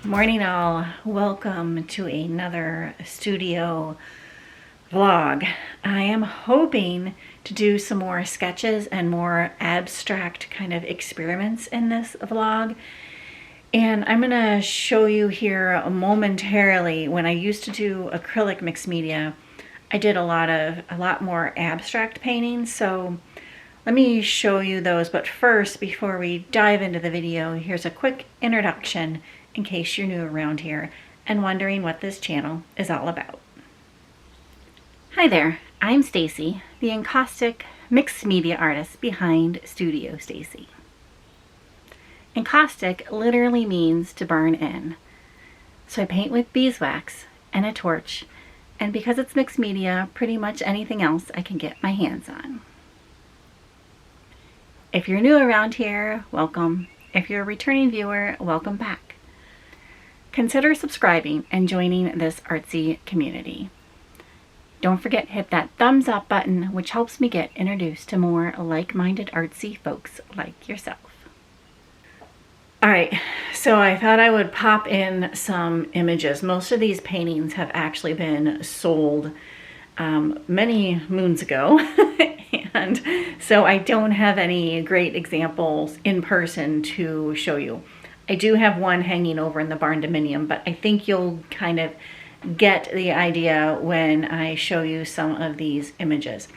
Morning all, welcome to another studio vlog. I am hoping to do some more sketches and more abstract kind of experiments in this vlog. And I'm gonna show you here momentarily. When I used to do acrylic mixed media, I did a lot more abstract painting. So let me show you those. But first, before we dive into the video, here's a quick introduction in case you're new around here and wondering what this channel is all about. Hi there, I'm Stacy, the Encaustic mixed media artist behind Studio Stacy. Encaustic literally means to burn in. So I paint with beeswax and a torch, and because it's mixed media, pretty much anything else I can get my hands on. If you're new around here, welcome. If you're a returning viewer, welcome back. Consider subscribing and joining this artsy community. Don't forget to hit that thumbs up button, which helps me get introduced to more like-minded artsy folks like yourself. All right, so I thought I would pop in some images. Most of these paintings have actually been sold many moons ago, and so I don't have any great examples in person to show you. I do have one hanging over in the barn dominium, but I think you'll kind of get the idea when I show you some of these images.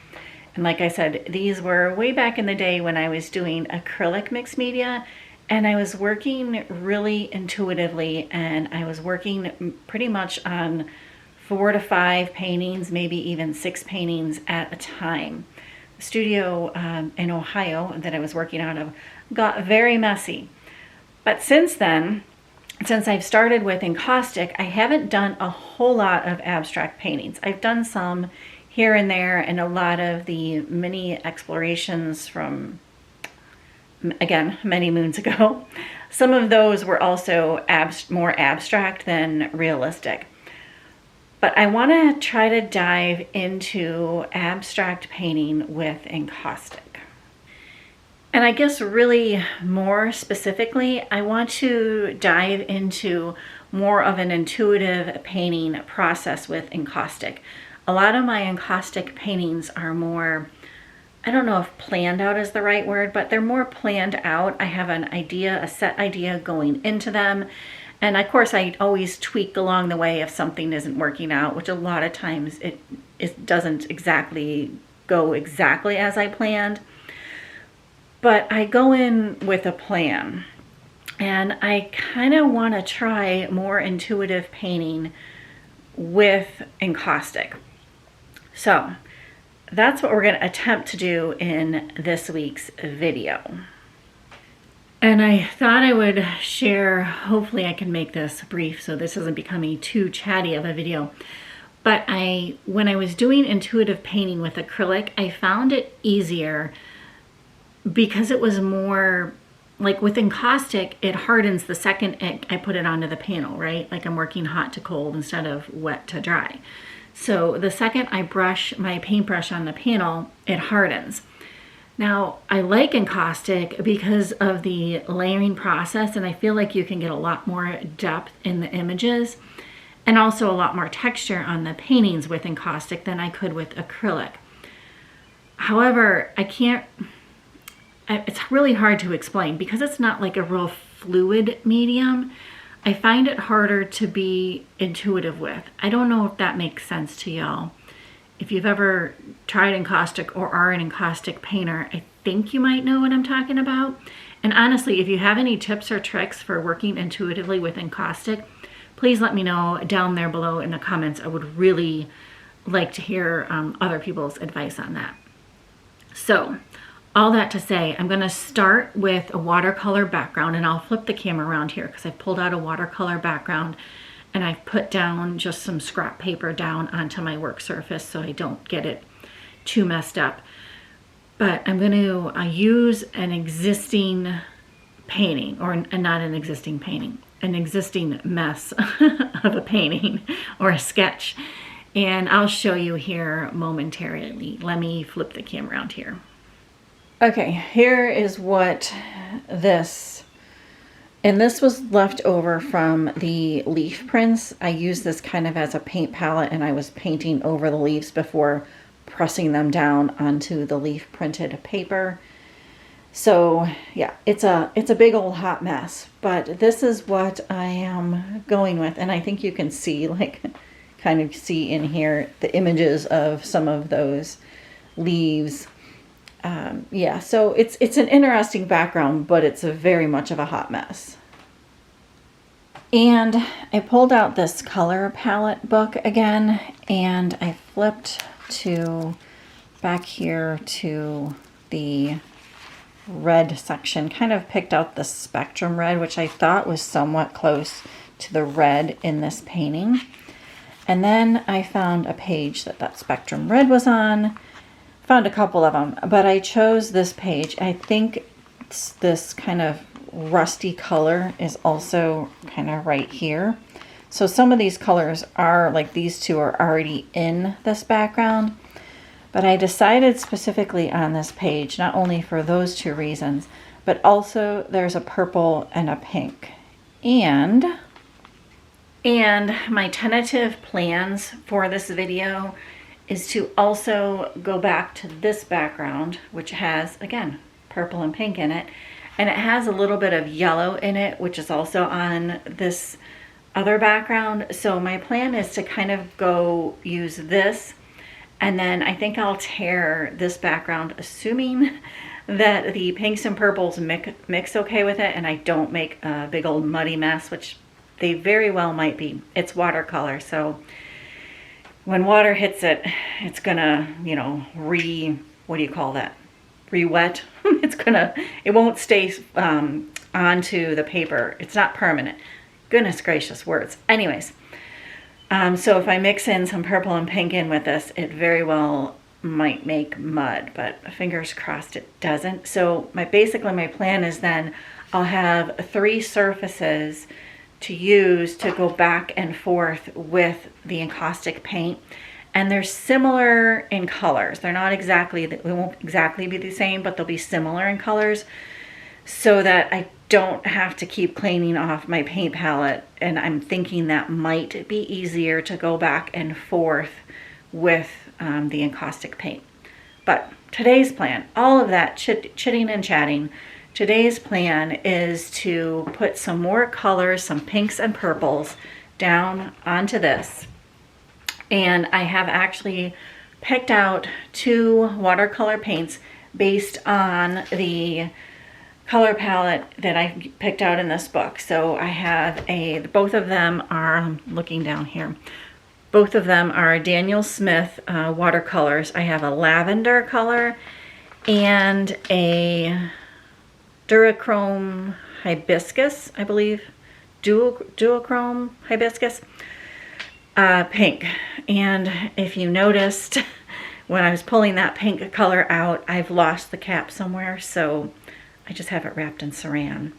And like I said, these were way back in the day when I was doing acrylic mixed media, and I was working really intuitively, and I was working pretty much on 4 to 5 paintings, maybe even 6 paintings at a time. The studio in Ohio that I was working out of got very messy. But since then, since I've started with Encaustic, I haven't done a whole lot of abstract paintings. I've done some here and there, and a lot of the mini explorations from, again, many moons ago. Some of those were also more abstract than realistic. But I want to try to dive into abstract painting with Encaustic. And I guess really more specifically, I want to dive into more of an intuitive painting process with Encaustic. A lot of my Encaustic paintings are more, I don't know if planned out is the right word, but they're more planned out. I have an idea, a set idea going into them. And of course, I always tweak along the way if something isn't working out, which a lot of times it doesn't exactly go exactly as I planned. But I go in with a plan, and I kind of want to try more intuitive painting with Encaustic. So that's what we're going to attempt to do in this week's video. And I thought I would share, hopefully I can make this brief so this isn't becoming too chatty of a video. But when I was doing intuitive painting with acrylic, I found it easier because it was more, like with Encaustic, it hardens the second I put it onto the panel, right? Like I'm working hot to cold instead of wet to dry. So the second I brush my paintbrush on the panel, it hardens. Now, I like Encaustic because of the layering process, and I feel like you can get a lot more depth in the images and also a lot more texture on the paintings with Encaustic than I could with acrylic. However, it's really hard to explain because it's not like a real fluid medium. I find it harder to be intuitive with. I don't know if that makes sense to y'all. If you've ever tried Encaustic or are an Encaustic painter, I think you might know what I'm talking about. And honestly, if you have any tips or tricks for working intuitively with Encaustic, please let me know down there below in the comments. I would really like to hear other people's advice on that. So, all that to say, I'm going to start with a watercolor background, and I'll flip the camera around here because I've pulled out a watercolor background and I've put down just some scrap paper down onto my work surface so I don't get it too messed up. But I'm going to use an existing painting, or not an existing painting, an existing mess of a painting or a sketch. And I'll show you here momentarily. Let me flip the camera around here. Okay, here is what this And this was left over from the leaf prints. I used this kind of as a paint palette, and I was painting over the leaves before pressing them down onto the leaf printed paper. So yeah, it's a big old hot mess, but this is what I am going with. And I think you can see, like, kind of see in here the images of some of those leaves. Yeah, so it's an interesting background, but it's very much of a hot mess. And I pulled out this color palette book again, and I flipped to back here to the red section, kind of picked out the spectrum red, which I thought was somewhat close to the red in this painting. And then I found a page that spectrum red was on. Found a couple of them, but I chose this page. I think this kind of rusty color is also kind of right here. So some of these colors are, like these two, are already in this background. But I decided specifically on this page, not only for those two reasons, but also there's a purple and a pink. And my tentative plans for this video is to also go back to this background, which has, again, purple and pink in it. And it has a little bit of yellow in it, which is also on this other background. So my plan is to kind of go use this, and then I think I'll tear this background, assuming that the pinks and purples mix okay with it and I don't make a big old muddy mess, which they very well might be. It's watercolor, so when water hits it, it's gonna, you know, what do you call that? Re-wet. It won't stay onto the paper. It's not permanent. Goodness gracious words. Anyways, so if I mix in some purple and pink in with this, it very well might make mud, but fingers crossed it doesn't. So basically my plan is then I'll have 3 surfaces to use to go back and forth with the encaustic paint. And they're similar in colors. They're not exactly, they won't exactly be the same, but they'll be similar in colors, so that I don't have to keep cleaning off my paint palette. And I'm thinking that might be easier to go back and forth with the encaustic paint. But today's plan, all of that chitting and chatting, today's plan is to put some more colors, some pinks and purples, down onto this. And I have actually picked out 2 watercolor paints based on the color palette that I picked out in this book. So I have both of them are, I'm looking down here, both of them are Daniel Smith watercolors. I have a lavender color and a Durachrome hibiscus, I believe, duochrome hibiscus. Pink. And if you noticed, when I was pulling that pink color out, I've lost the cap somewhere, so I just have it wrapped in saran.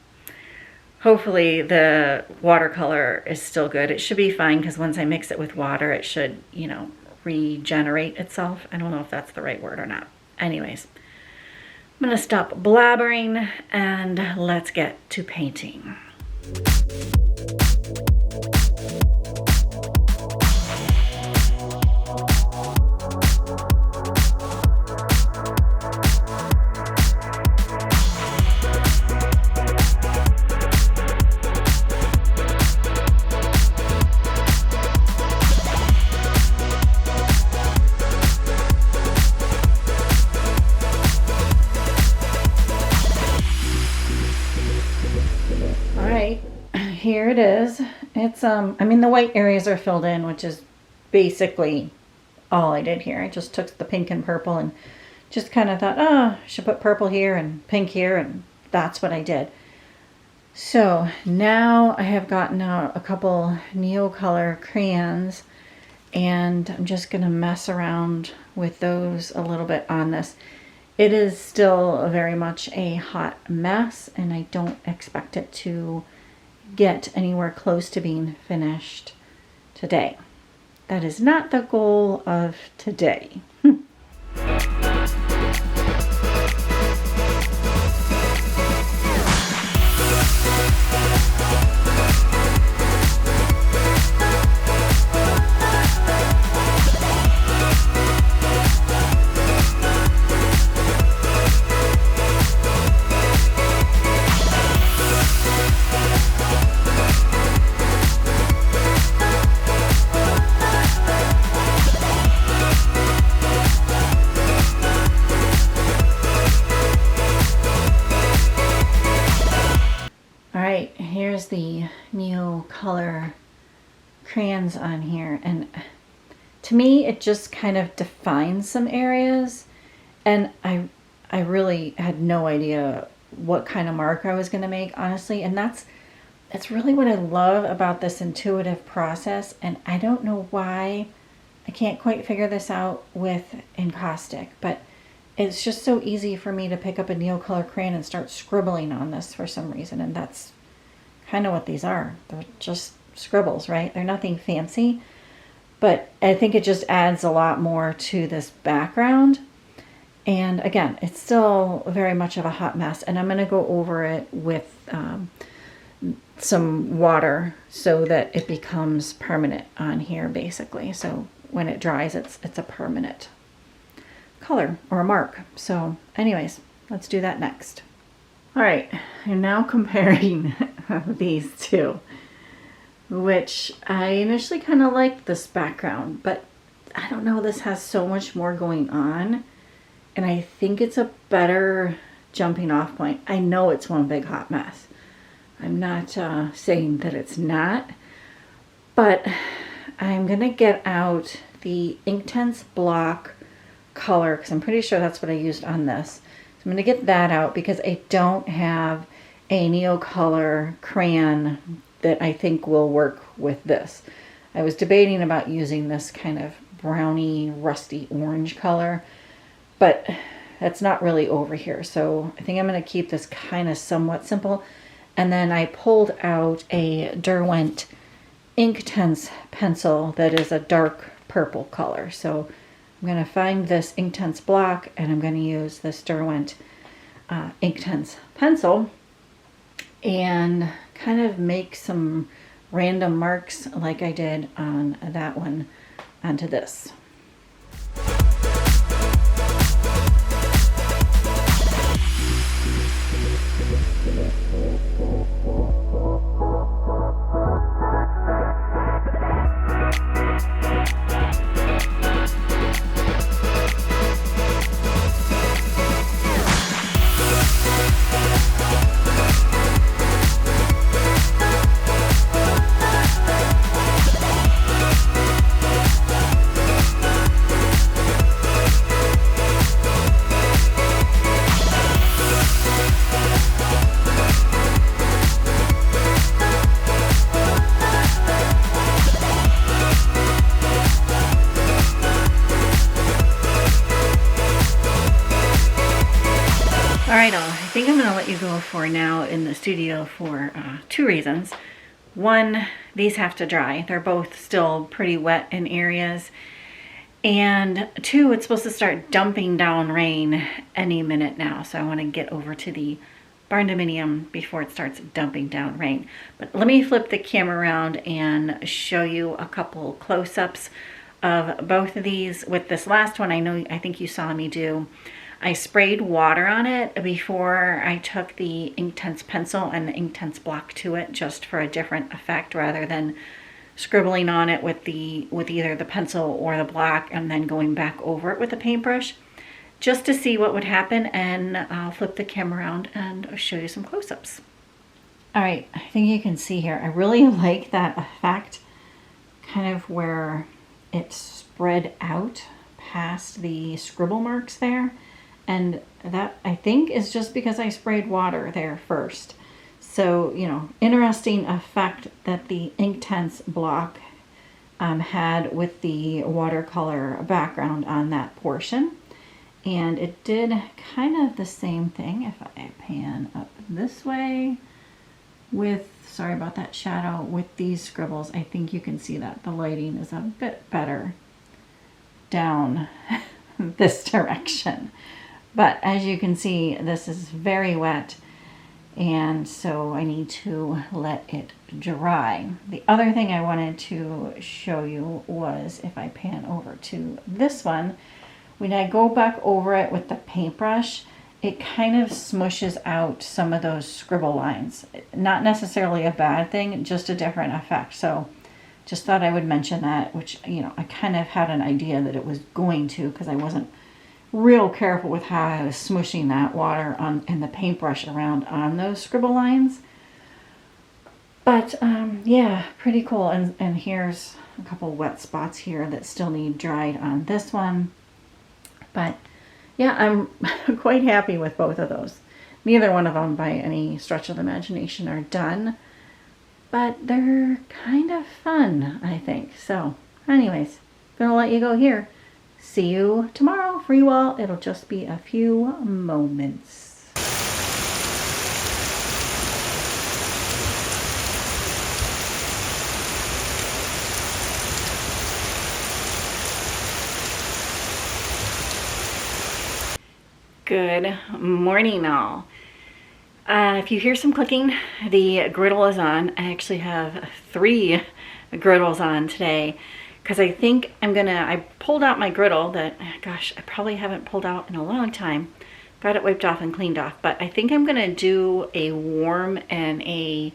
Hopefully the watercolor is still good. It should be fine, because once I mix it with water, it should, you know, regenerate itself. I don't know if that's the right word or not. Anyways, I'm gonna stop blabbering and let's get to painting. Here it is. It's I mean, the white areas are filled in, which is basically all I did here. I just took the pink and purple and just kind of thought, oh, I should put purple here and pink here, and that's what I did. So now I have gotten out a couple Neocolor crayons, and I'm just gonna mess around with those a little bit on this. It is still very much a hot mess, and I don't expect it to get anywhere close to being finished today. That is not the goal of today. color crayons on here, and to me it just kind of defines some areas, and I really had no idea what kind of mark I was going to make, honestly. And that's really what I love about this intuitive process, and I don't know why I can't quite figure this out with Encaustic, but it's just so easy for me to pick up a Neocolor crayon and start scribbling on this for some reason, and that's kind of what these are. They're just scribbles, right? They're nothing fancy, but I think it just adds a lot more to this background. And again, it's still very much of a hot mess, and I'm going to go over it with some water so that it becomes permanent on here, basically. So when it dries, it's a permanent color or a mark. So anyways, let's do that next. All right, I'm now comparing these two, which I initially kind of liked this background, but I don't know, this has so much more going on, and I think it's a better jumping off point. I know it's one big hot mess. I'm not saying that it's not, but I'm gonna get out the Inktense block color, because I'm pretty sure that's what I used on this. So I'm gonna get that out because I don't have a Neocolor crayon that I think will work with this. I was debating about using this kind of browny, rusty orange color, but that's not really over here. So I think I'm gonna keep this kind of somewhat simple. And then I pulled out a Derwent Inktense pencil that is a dark purple color. So I'm going to find this Inktense block, and I'm going to use this Derwent Inktense pencil and kind of make some random marks like I did on that one onto this. Alright, I think I'm going to let you go for now in the studio for two reasons. One, these have to dry. They're both still pretty wet in areas. And two, it's supposed to start dumping down rain any minute now. So I want to get over to the barndominium before it starts dumping down rain. But let me flip the camera around and show you a couple close-ups of both of these. With this last one, I think you saw me do. I sprayed water on it before I took the Inktense pencil and the Inktense block to it, just for a different effect rather than scribbling on it with either the pencil or the block and then going back over it with a paintbrush, just to see what would happen. And I'll flip the camera around and show you some close-ups. All right, I think you can see here, I really like that effect, kind of where it spread out past the scribble marks there. And that, I think, is just because I sprayed water there first. So, you know, interesting effect that the Inktense block had with the watercolor background on that portion. And it did kind of the same thing if I pan up this way with, sorry about that shadow, with these scribbles. I think you can see that the lighting is a bit better down this direction. But as you can see, this is very wet, and so I need to let it dry. The other thing I wanted to show you was, if I pan over to this one, when I go back over it with the paintbrush, it kind of smushes out some of those scribble lines. Not necessarily a bad thing, just a different effect. So just thought I would mention that, which, you know, I kind of had an idea that it was going to, because I wasn't real careful with how I was smushing that water on and the paintbrush around on those scribble lines. But yeah, pretty cool. And here's a couple wet spots here that still need dried on this one. But yeah, I'm quite happy with both of those. Neither one of them by any stretch of the imagination are done, but they're kind of fun, I think. So anyways, gonna let you go here. See you tomorrow for you all. It'll just be a few moments. Good morning, all. If you hear some clicking, the griddle is on. I actually have 3 griddles on today because I think I pulled out my griddle that, gosh, I probably haven't pulled out in a long time. Got it wiped off and cleaned off, but I think I'm gonna do a warm and a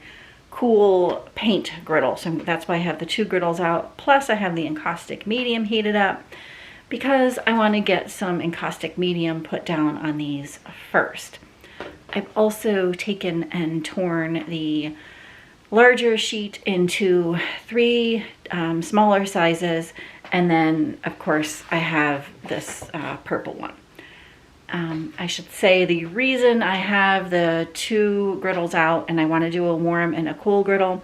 cool paint griddle. So that's why I have the 2 griddles out. Plus I have the Encaustic medium heated up, because I want to get some Encaustic medium put down on these first. I've also taken and torn the larger sheet into 3 smaller sizes, and then of course I have this purple one. I should say the reason I have the 2 griddles out and I want to do a warm and a cool griddle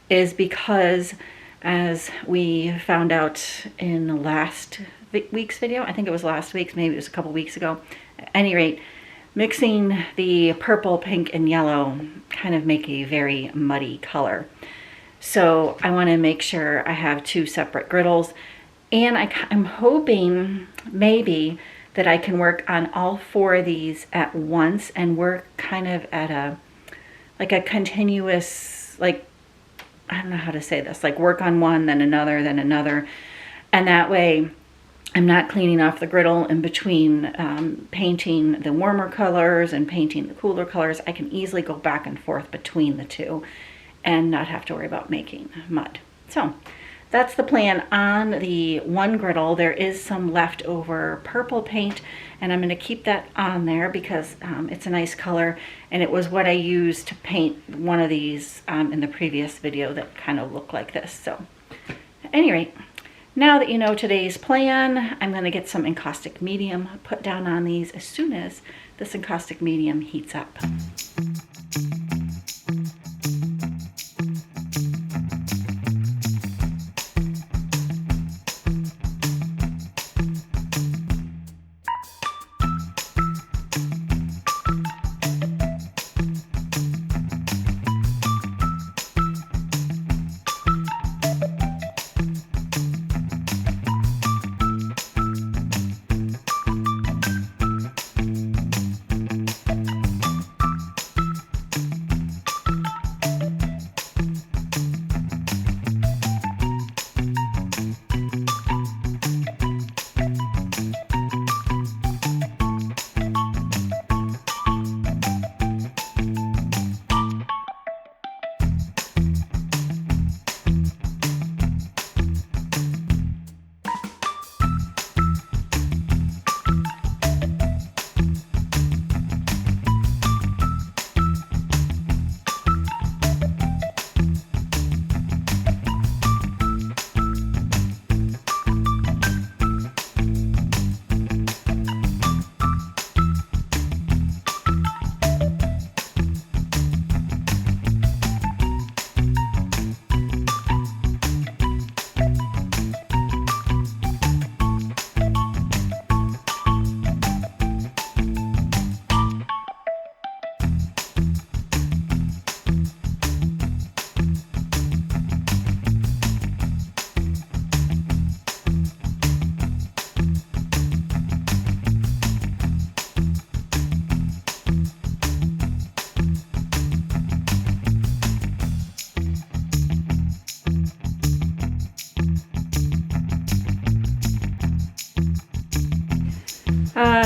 is because, as we found out in the last week's video, I think it was last week's, maybe it was a couple weeks ago, at any rate, mixing the purple, pink, and yellow kind of make a very muddy color. So I want to make sure I have 2 separate griddles, and I'm hoping maybe that I can work on all 4 of these at once and work kind of at a continuous, like, I don't know how to say this, like work on one, then another, and that way I'm not cleaning off the griddle in between painting the warmer colors and painting the cooler colors. I can easily go back and forth between the 2 and not have to worry about making mud. So that's the plan on the 1 griddle. There is some leftover purple paint, and I'm going to keep that on there because it's a nice color, and it was what I used to paint one of these in the previous video that kind of looked like this. So at any rate, now that you know today's plan, I'm going to get some Encaustic medium put down on these as soon as this Encaustic medium heats up.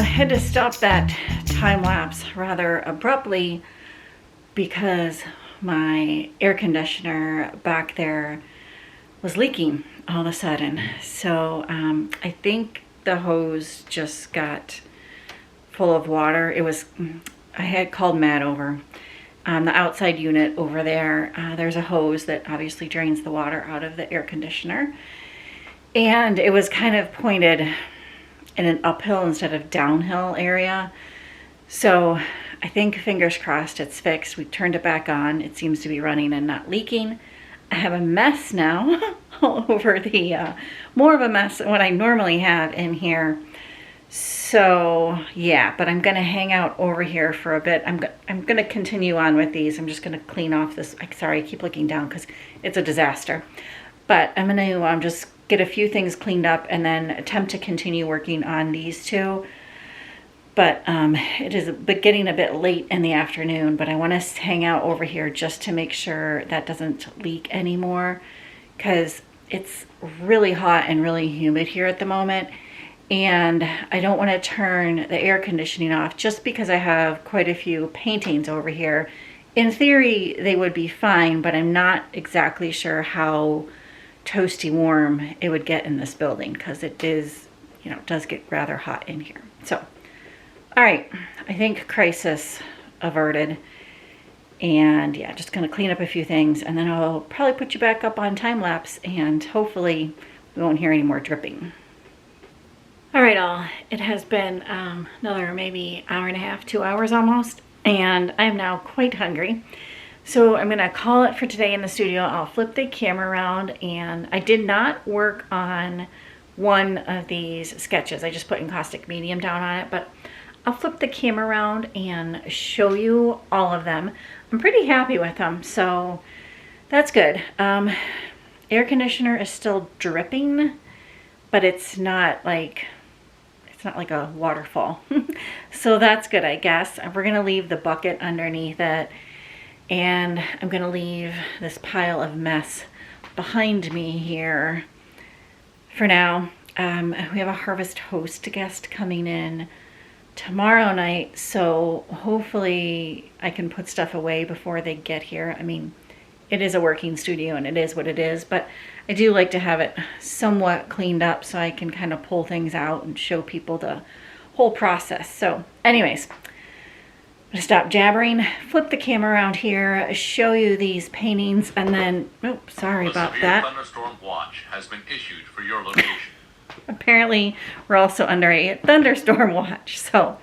Had to stop that time lapse rather abruptly because my air conditioner back there was leaking all of a sudden. So I think the hose just got full of water. I had called Matt over, on the outside unit over there, there's a hose that obviously drains the water out of the air conditioner. And it was kind of pointed in an uphill instead of downhill area. So I think, fingers crossed, it's fixed. We turned it back on. It seems to be running and not leaking. I have a mess now all over the, more of a mess than what I normally have in here. So yeah, but I'm gonna hang out over here for a bit. I'm gonna continue on with these. I'm just gonna clean off this. Sorry, I keep looking down because it's a disaster. But I'm gonna just get a few things cleaned up and then attempt to continue working on these two. But it is getting a bit late in the afternoon, but I want to hang out over here just to make sure that doesn't leak anymore, because it's really hot and really humid here at the moment. And I don't want to turn the air conditioning off just because I have quite a few paintings over here. In theory, they would be fine, but I'm not exactly sure how toasty warm it would get in this building, because it is, you know, it does get rather hot in here. So, all right, I think crisis averted. And yeah, just gonna clean up a few things, and then I'll probably put you back up on time lapse, and hopefully we won't hear any more dripping. All right, all, it has been another maybe hour and a half, 2 hours almost, and I'm now quite hungry. So I'm gonna call it for today in the studio. I'll flip the camera around, and I did not work on one of these sketches. I just put Encaustic medium down on it, but I'll flip the camera around and show you all of them. I'm pretty happy with them, so that's good. Air conditioner is still dripping, but it's not like a waterfall. So that's good, I guess. We're gonna leave the bucket underneath it, and I'm gonna leave this pile of mess behind me here for now. We have a Harvest Host guest coming in tomorrow night, so hopefully I can put stuff away before they get here. I mean, it is a working studio and it is what it is, but I do like to have it somewhat cleaned up so I can kind of pull things out and show people the whole process. So anyways, I'm gonna stop jabbering, flip the camera around here, show you these paintings, and then, oh, sorry about that. Thunderstorm watch has been issued for your location. Apparently we're also under a thunderstorm watch. So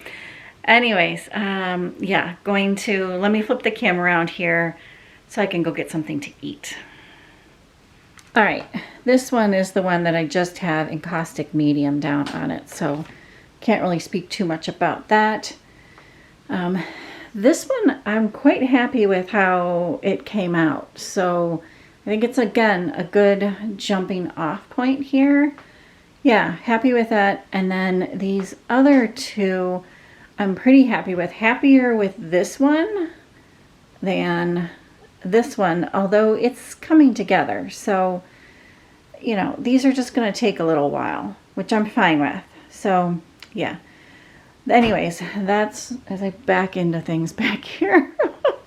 anyways, yeah, let me flip the camera around here so I can go get something to eat. All right, this one is the one that I just have Encaustic medium down on it, so can't really speak too much about that. This one, I'm quite happy with how it came out. So I think it's, again, a good jumping off point here. Yeah, happy with that. And then these other two, I'm pretty happy with. Happier with this one than this one, although it's coming together. So, you know, these are just going to take a little while, which I'm fine with. So, yeah. Anyways, that's, as I back into things back here,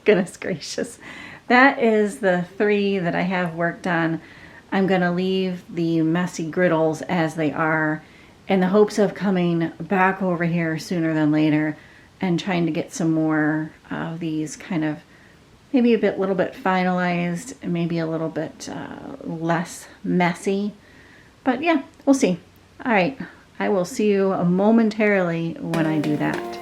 goodness gracious, that is the 3 that I have worked on. I'm going to leave the messy griddles as they are in the hopes of coming back over here sooner than later and trying to get some more of these kind of maybe little bit finalized, maybe a little bit less messy. But yeah, we'll see. All right, I will see you momentarily when I do that.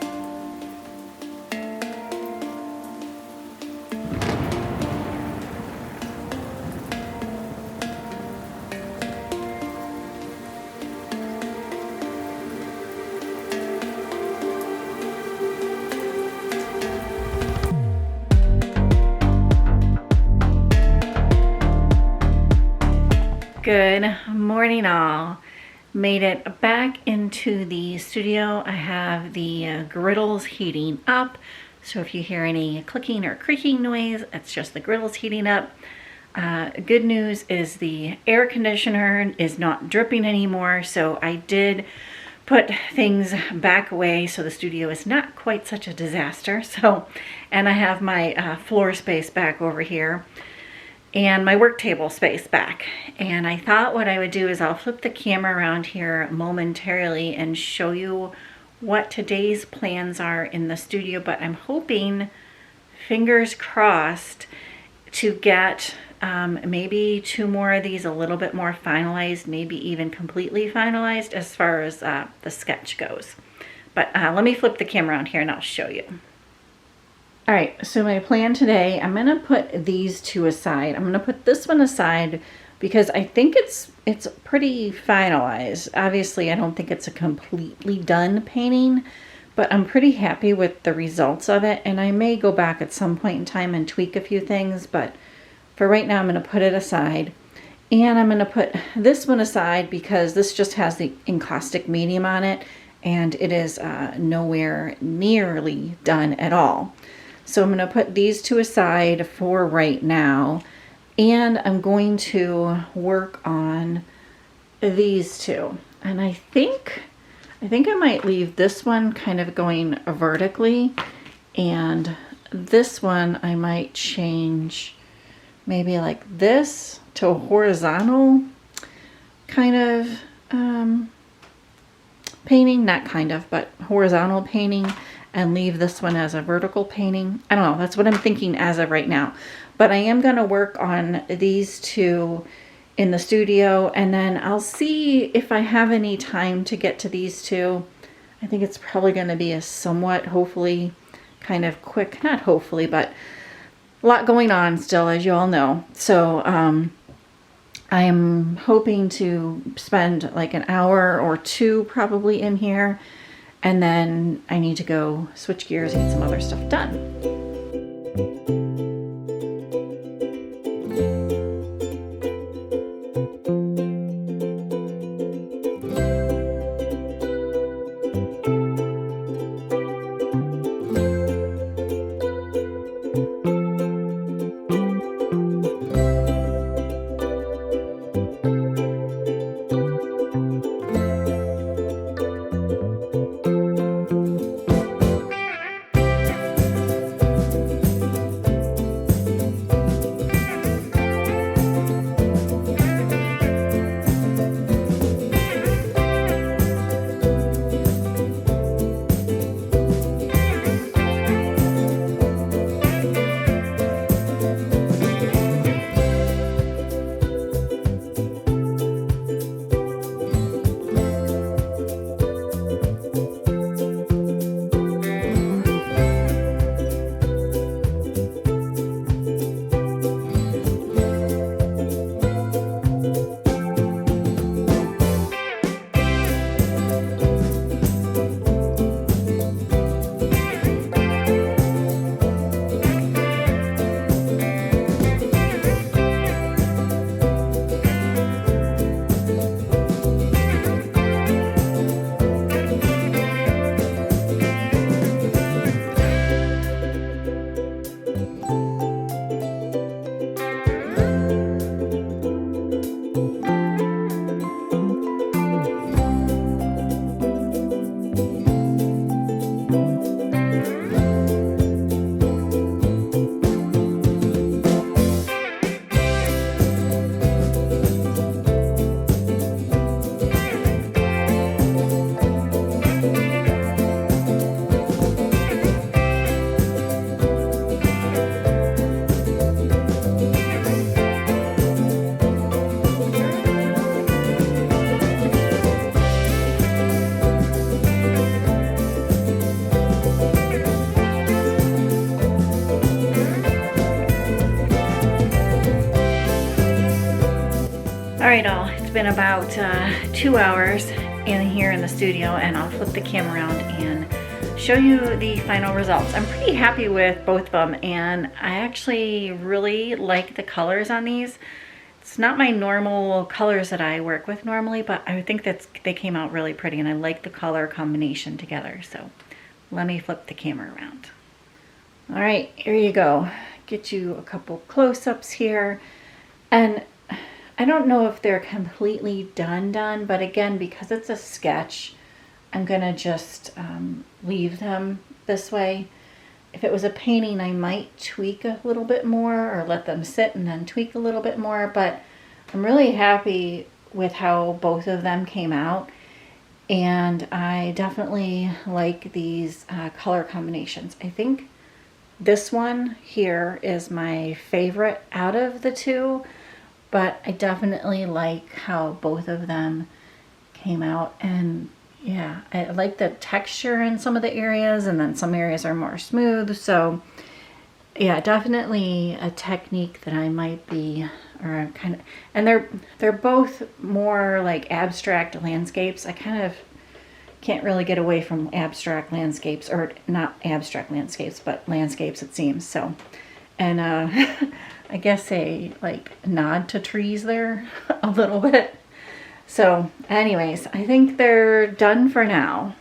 Good morning, all. Made it back into the studio. I have the griddles heating up. So if you hear any clicking or creaking noise, it's just the griddles heating up. Good news is the air conditioner is not dripping anymore. So I did put things back away so the studio is not quite such a disaster. So, and I have my floor space back over here and my work table space back. And I thought what I would do is I'll flip the camera around here momentarily and show you what today's plans are in the studio, but I'm hoping fingers crossed to get maybe 2 more of these a little bit more finalized, maybe even completely finalized as far as the sketch goes. But let me flip the camera around here and I'll show you. All right, so my plan today, I'm gonna put these 2 aside. I'm gonna put this one aside because I think it's pretty finalized. Obviously, I don't think it's a completely done painting, but I'm pretty happy with the results of it. And I may go back at some point in time and tweak a few things, but for right now, I'm gonna put it aside. And I'm gonna put this one aside because this just has the encaustic medium on it, and it is nowhere nearly done at all. So I'm gonna put these 2 aside for right now. And I'm going to work on these 2. And I think I might leave this one kind of going vertically, and this one I might change maybe like this to a horizontal kind of painting, not kind of, but horizontal painting, and leave this one as a vertical painting. I don't know, that's what I'm thinking as of right now. But I am going to work on these 2 in the studio, and then I'll see if I have any time to get to these 2. I think it's probably going to be a somewhat, hopefully, kind of quick, not hopefully, but a lot going on still, as you all know. So I'm hoping to spend like an hour or 2 probably in here, and then I need to go switch gears and get some other stuff done. Alright all, it's been about 2 hours in here in the studio, and I'll flip the camera around and show you the final results. I'm pretty happy with both of them, and I actually really like the colors on these. It's not my normal colors that I work with normally, but I think they came out really pretty, and I like the color combination together. So let me flip the camera around. All right, here you go. Get you a couple close-ups here. And I don't know if they're completely done, but again, because it's a sketch, I'm gonna just leave them this way. If it was a painting, I might tweak a little bit more or let them sit and then tweak a little bit more, but I'm really happy with how both of them came out. And I definitely like these color combinations. I think This one here is my favorite out of the two, but I definitely like how both of them came out. And yeah, I like the texture in some of the areas, and then some areas are more smooth. So yeah, definitely a technique that I might be, or kind of, and they're both more like abstract landscapes. I kind of can't really get away from abstract landscapes, or not abstract landscapes, but landscapes it seems. So, and I guess a like nod to trees there a little bit. So anyways, I think they're done for now.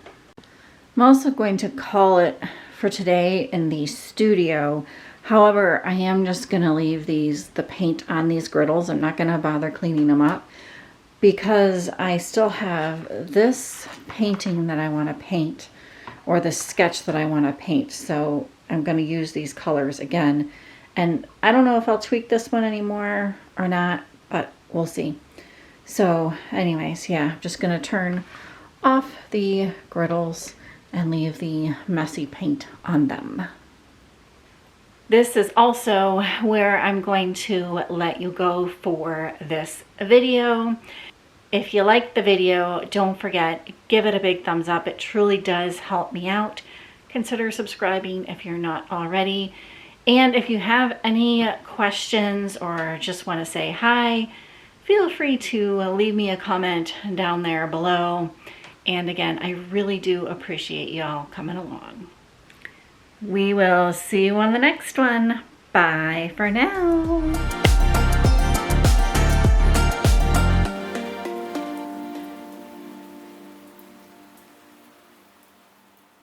I'm also going to call it for today in the studio. However, I am just going to leave the paint on these griddles. I'm not going to bother cleaning them up because I still have this painting that I want to paint, or the sketch that I want to paint. So I'm going to use these colors again. And I don't know if I'll tweak this one anymore or not, but we'll see. So anyways, yeah, I'm just going to turn off the griddles and leave the messy paint on them. This is also where I'm going to let you go for this video. If you liked the video, don't forget, give it a big thumbs up. It truly does help me out. Consider subscribing if you're not already. And if you have any questions or just want to say hi, feel free to leave me a comment down there below. And again, I really do appreciate y'all coming along. We will see you on the next one. Bye for now.